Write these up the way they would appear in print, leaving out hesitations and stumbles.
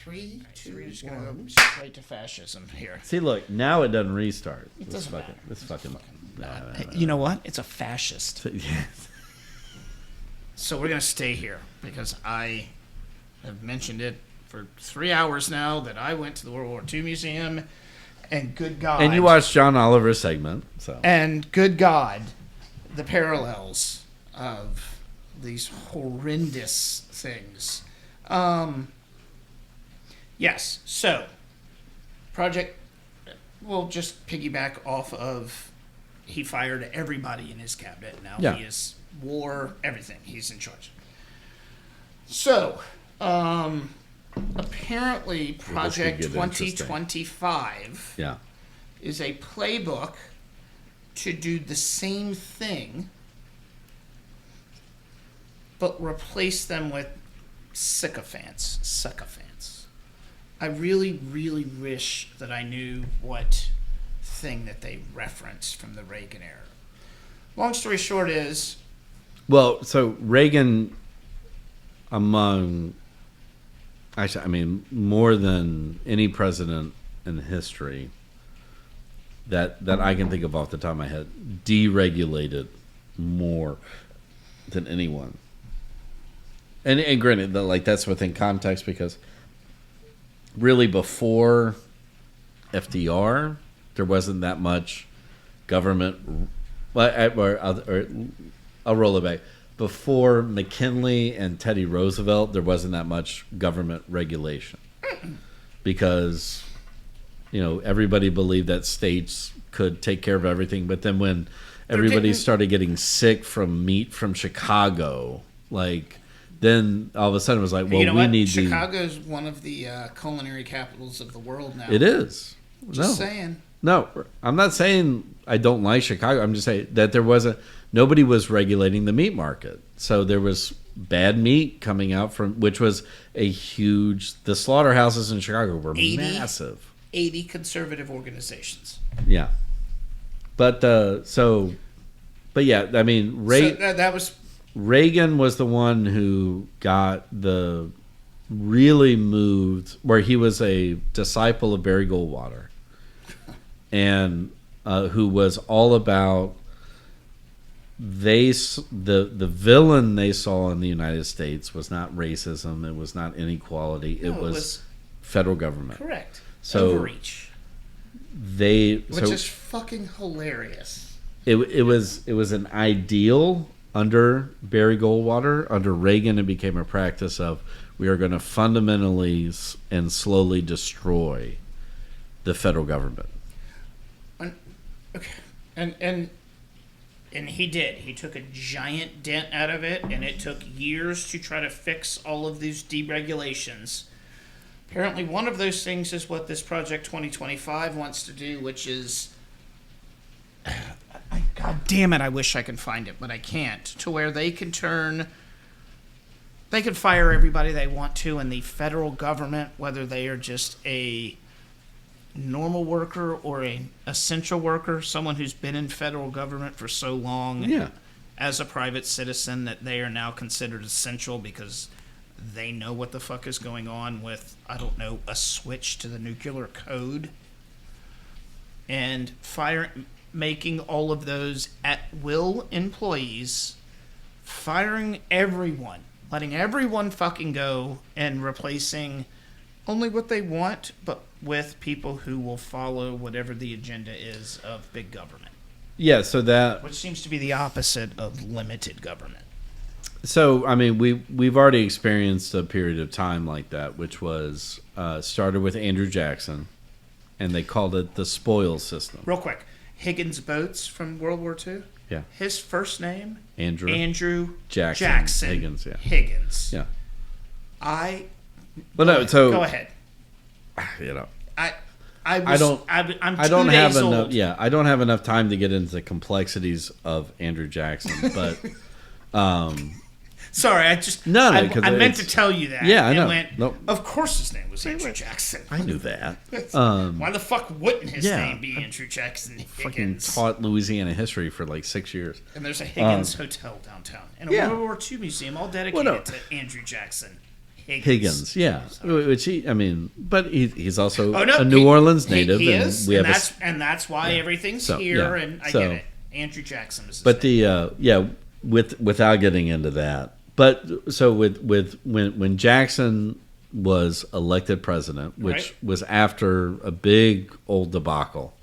Three, two, We're just gonna one. go straight to fascism here. See, look, now it doesn't restart. It doesn't matter. It's fucking. You know what? It's a fascist. Yeah. So we're gonna stay here because I have mentioned it for 3 hours now that I went to the World War II Museum, and good God. And you watched John Oliver's segment, so. And good God, the parallels of these horrendous things. Yes, so Project, we'll just piggyback off of he fired everybody in his cabinet. Now Yeah. he is war, everything. He's in charge. So, apparently Project get interesting. 2025 Yeah. is a playbook to do the same thing, but replace them with sycophants. I really, really wish that I knew what thing that they referenced from the Reagan era. Long story short is... Well, so Reagan, among, actually, I mean, more than any president in history that I can think of off the top of my head, deregulated more than anyone. And granted, like that's within context because really before FDR, there wasn't that much government. I'll roll it back. Before McKinley and Teddy Roosevelt, there wasn't that much government regulation because, you know, everybody believed that states could take care of everything. But then when everybody started getting sick from meat from Chicago, like... Then all of a sudden it was like, well, you know we what? need Chicago's one of the culinary capitals of the world now. It is. Just saying. No, I'm not saying I don't like Chicago. I'm just saying that nobody was regulating the meat market. So there was bad meat coming out from, which was the slaughterhouses in Chicago were massive. 80 conservative organizations. Yeah. But, yeah, I mean, that was... Reagan was the one who really moved, where he was a disciple of Barry Goldwater, and who was all about the villain they saw in the United States was not racism, it was not inequality, it was federal government. Correct. So overreach. Which is fucking hilarious. It was an ideal. Under Barry Goldwater, under Reagan, it became a practice of we are going to fundamentally and slowly destroy the federal government. And he did. He took a giant dent out of it, and it took years to try to fix all of these deregulations. Apparently, one of those things is what this Project 2025 wants to do, which is... God damn it, I wish I could find it, but I can't. To where they can fire everybody they want to in the federal government, whether they are just a normal worker or an essential worker, someone who's been in federal government for so long as a private citizen that they are now considered essential because they know what the fuck is going on with, I don't know, a switch to the nuclear code. And making all of those at-will employees, firing everyone, letting everyone fucking go, and replacing only what they want, but with people who will follow whatever the agenda is of big government. Yeah, so that... Which seems to be the opposite of limited government. So, I mean, we've already experienced a period of time like that, which was started with Andrew Jackson, and they called it the spoils system. Real quick. Higgins Boats from World War II. Yeah. His first name? Andrew Jackson. Higgins, yeah. Higgins. Yeah. Go ahead. You know. I'm 2 days old. I don't have enough time to get into the complexities of Andrew Jackson, but Sorry, I meant to tell you that. Yeah, I know. Nope. Of course his name was Andrew Jackson. I knew that. Why the fuck wouldn't his name be Andrew Jackson Higgins? Fucking taught Louisiana history for like 6 years. And there's a Higgins Hotel downtown. And a World War II museum all dedicated to Andrew Jackson Higgins, yeah. Sorry. Which but he's also Oh, no, a New Orleans native, he and is, we have and that's why everything's here. And I get it. Andrew Jackson is his But name. without getting into that, but so when Jackson was elected president, which was after a big old debacle,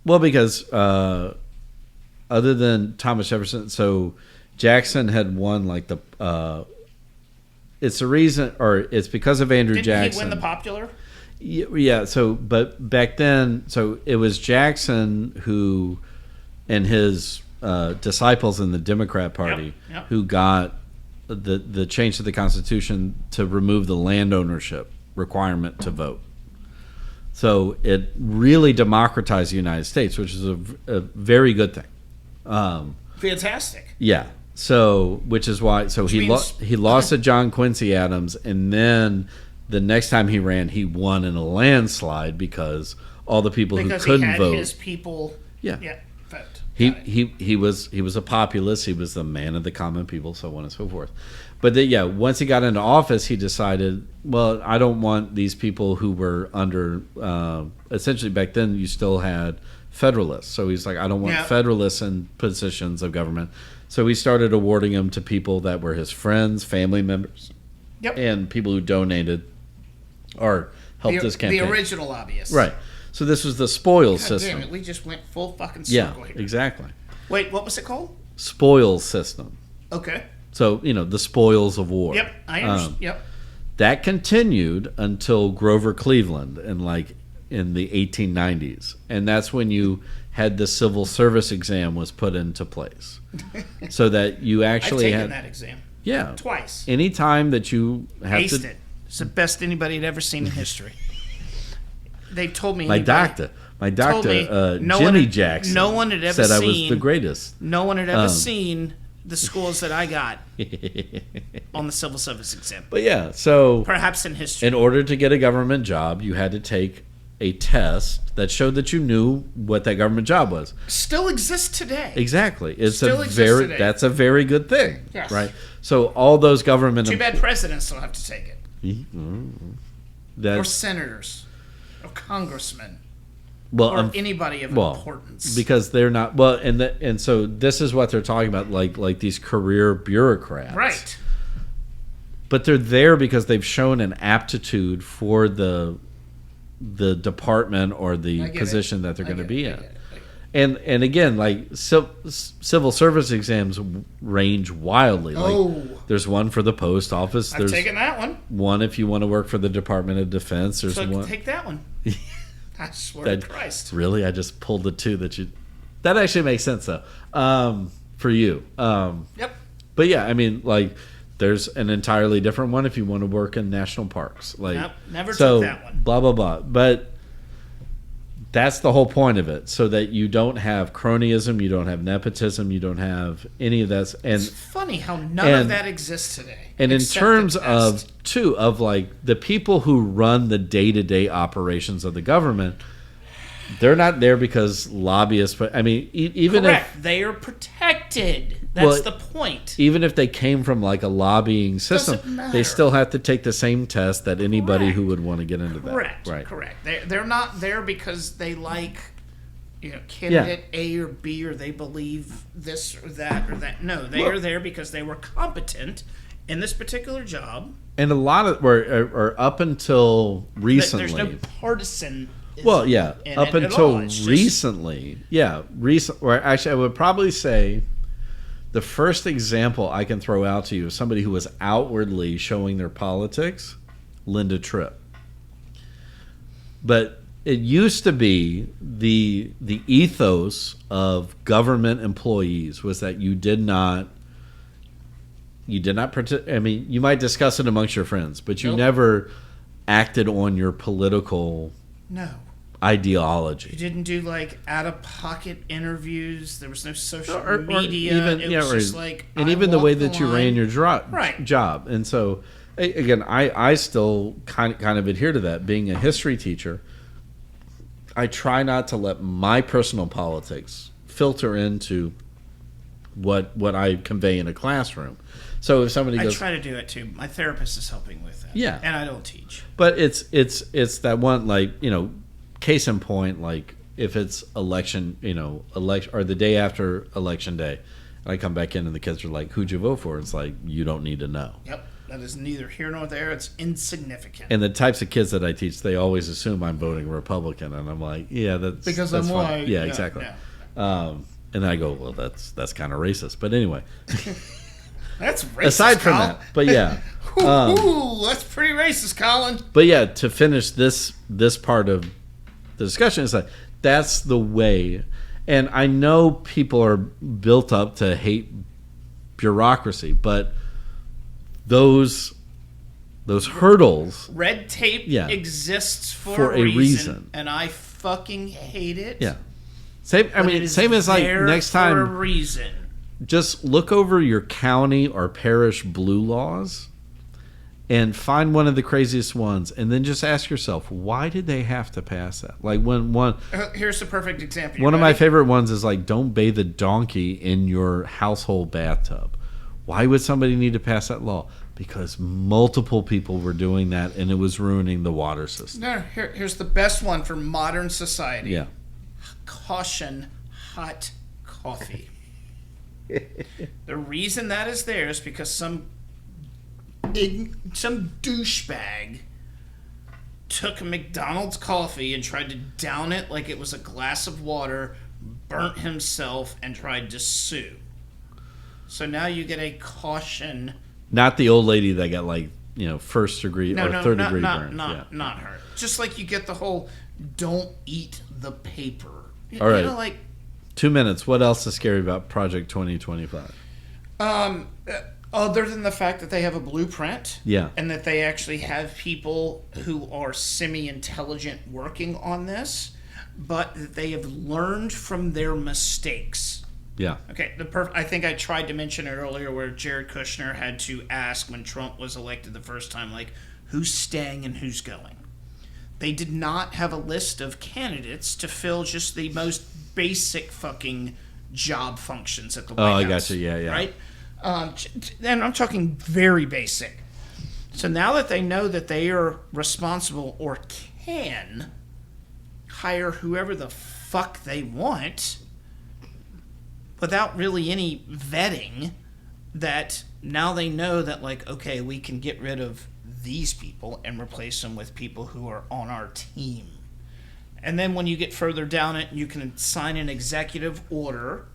because other than Thomas Jefferson, so Jackson had won like the. It's the reason, or it's because of Andrew Jackson. Didn't he win the popular? Yeah. So, but back then, so it was Jackson who, and his disciples in the Democrat Party, who got the change to the Constitution to remove the land ownership requirement to vote. So it really democratized the United States, which is a very good thing. Fantastic. Yeah. So, which is why, so he lost to John Quincy Adams, and then the next time he ran, he won in a landslide because all the people who couldn't vote. His people. Yeah. Vote. He was a populist. He was the man of the common people, so on and so forth. But once he got into office, he decided, well, I don't want these people who were under. Essentially, back then you still had Federalists, so he's like, I don't want Federalists in positions of government. So he started awarding them to people that were his friends, family members, and people who donated or helped his campaign. The original lobbyists. Right. So this was the spoils system. Damn it, we just went full fucking circle here. Yeah, exactly. Wait, what was it called? Spoils system. Okay. So, the spoils of war. Yep, I understand. Yep. That continued until Grover Cleveland in the 1890s. And that's when you had the civil service exam was put into place. So that you actually I've taken that exam. Yeah. Twice. Anytime that you have Aced it. It's the best anybody had ever seen in history. They told me. My doctor, Jimmy Jackson, no one had ever said I seen, was the greatest. No one had ever seen the scores that I got on the civil service exam. But so perhaps in history. In order to get a government job, you had to take a test that showed that you knew what that government job was. Still exists today. Exactly. It's Still exists today. That's a very good thing. Yes. Right. So all those government. Too bad presidents don't have to take it. Or senators, or congressmen, or anybody of importance. Because they're not and so this is what they're talking about, like these career bureaucrats, right? But they're there because they've shown an aptitude for the department or the position that they're going to be in. And again, like civil service exams range wildly. There's one for the post office. I've taken that one. One if you want to work for the Department of Defense. There's one. Take that one. I swear to Christ. Really, I just pulled the two that you. That actually makes sense though, for you. Yep. But there's an entirely different one if you want to work in national parks. Never took that one. Blah blah blah. But that's the whole point of it, so that you don't have cronyism, you don't have nepotism, you don't have any of that. And it's funny how none of that exists today. And in terms of the people who run the day-to-day operations of the government, they're not there because lobbyists. But even correct, they are protected. That's the point. Even if they came from a lobbying system, they still have to take the same test that anybody who would want to get into that. Right. Correct. They're not there because they like, candidate A or B, or they believe this or that or that. No, they are there because they were competent in this particular job. And a lot of were up until recently. There's no partisan. Up until recently, or actually, I would probably say the first example I can throw out to you is somebody who was outwardly showing their politics, Linda Tripp. But it used to be the ethos of government employees was that you did not you might discuss it amongst your friends, but you never acted on your political ideology. You didn't do out-of-pocket interviews. There was no social media. It was just even the way that you ran your job. And so, again, I still kind of adhere to that. Being a history teacher, I try not to let my personal politics filter into what I convey in a classroom, So if somebody I goes, try to do it too. My therapist is helping with that. Yeah. And I don't teach. but it's that one, like, case in point, like if it's election, election or the day after election day, and I come back in and the kids are like, "Who'd you vote for?" It's like, you don't need to know. Yep. That is neither here nor there. It's insignificant. And the types of kids that I teach, they always assume I'm voting Republican, and I'm like, yeah, that's because that's I'm fine. white. Yeah, exactly. And then I go, well, that's kind of racist. But anyway, that's racist. Aside from Colin. that, but yeah, Ooh, that's pretty racist, Colin. but yeah, to finish this part of the discussion is like that's the way. And I know people are built up to hate bureaucracy, but those hurdles, Red tape Yeah. exists For a a reason, reason. and I fucking hate it. yeah. Same. I But mean, it is same as like there next for a time, reason. just look over your county or parish blue laws and find one of the craziest ones, and then just ask yourself, why did they have to pass that? Like Here's the perfect example. one of my favorite ones is like, don't bathe a donkey in your household bathtub. Why would somebody need to pass that law? Because multiple people were doing that, and it was ruining the water system. No, here's the best one for modern society. Yeah. Caution hot coffee. The reason that is there is because some douchebag took a McDonald's coffee and tried to down it like it was a glass of water, burnt himself, and tried to sue. So now you get a caution. Not the old lady that got like, first degree or third degree burns. Not her. Just like you get the whole don't eat the paper. All right. Like 2 minutes. What else is scary about Project 2025? other than the fact that they have a blueprint, Yeah. and that they actually have people who are semi-intelligent working on this, but that they have learned from their mistakes. Yeah. Okay, I think I tried to mention it earlier, where Jared Kushner had to ask when Trump was elected the first time, like, who's staying and who's going. They did not have a list of candidates to fill just the most basic fucking job functions at the White House. I got you. Yeah. Right? And I'm talking very basic. So now that they know that they are responsible or can hire whoever the fuck they want without really any vetting, that now they know that, like, okay, we can get rid of these people and replace them with people who are on our team. And then when you get further down it, you can sign an executive order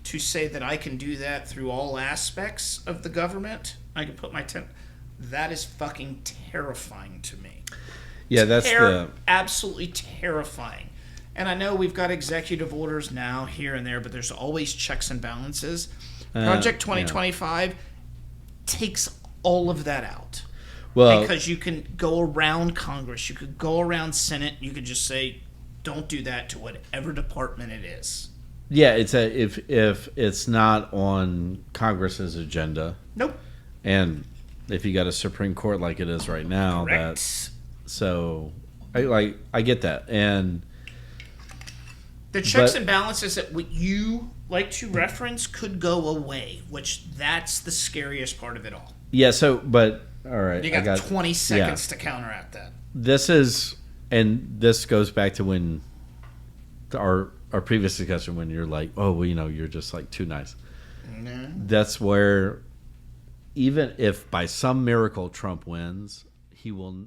to say that I can do that through all aspects of the government. I can put my that is fucking terrifying to me. Yeah, that's absolutely terrifying. And I know we've got executive orders now here and there, but there's always checks and balances. Project 2025 takes all of that out. Well, because you can go around Congress, you could go around Senate, you could just say, don't do that to whatever department it is. Yeah, if it's not on Congress's agenda. Nope. And if you got a Supreme Court like it is right now, Correct. I get that. And the checks and balances that what you like to reference could go away, which that's the scariest part of it all. Yeah, all right. You got 20 seconds to counteract that. This goes back to when our previous discussion, when you're like, oh, well, you're just like too nice. No. That's where, even if by some miracle Trump wins, he will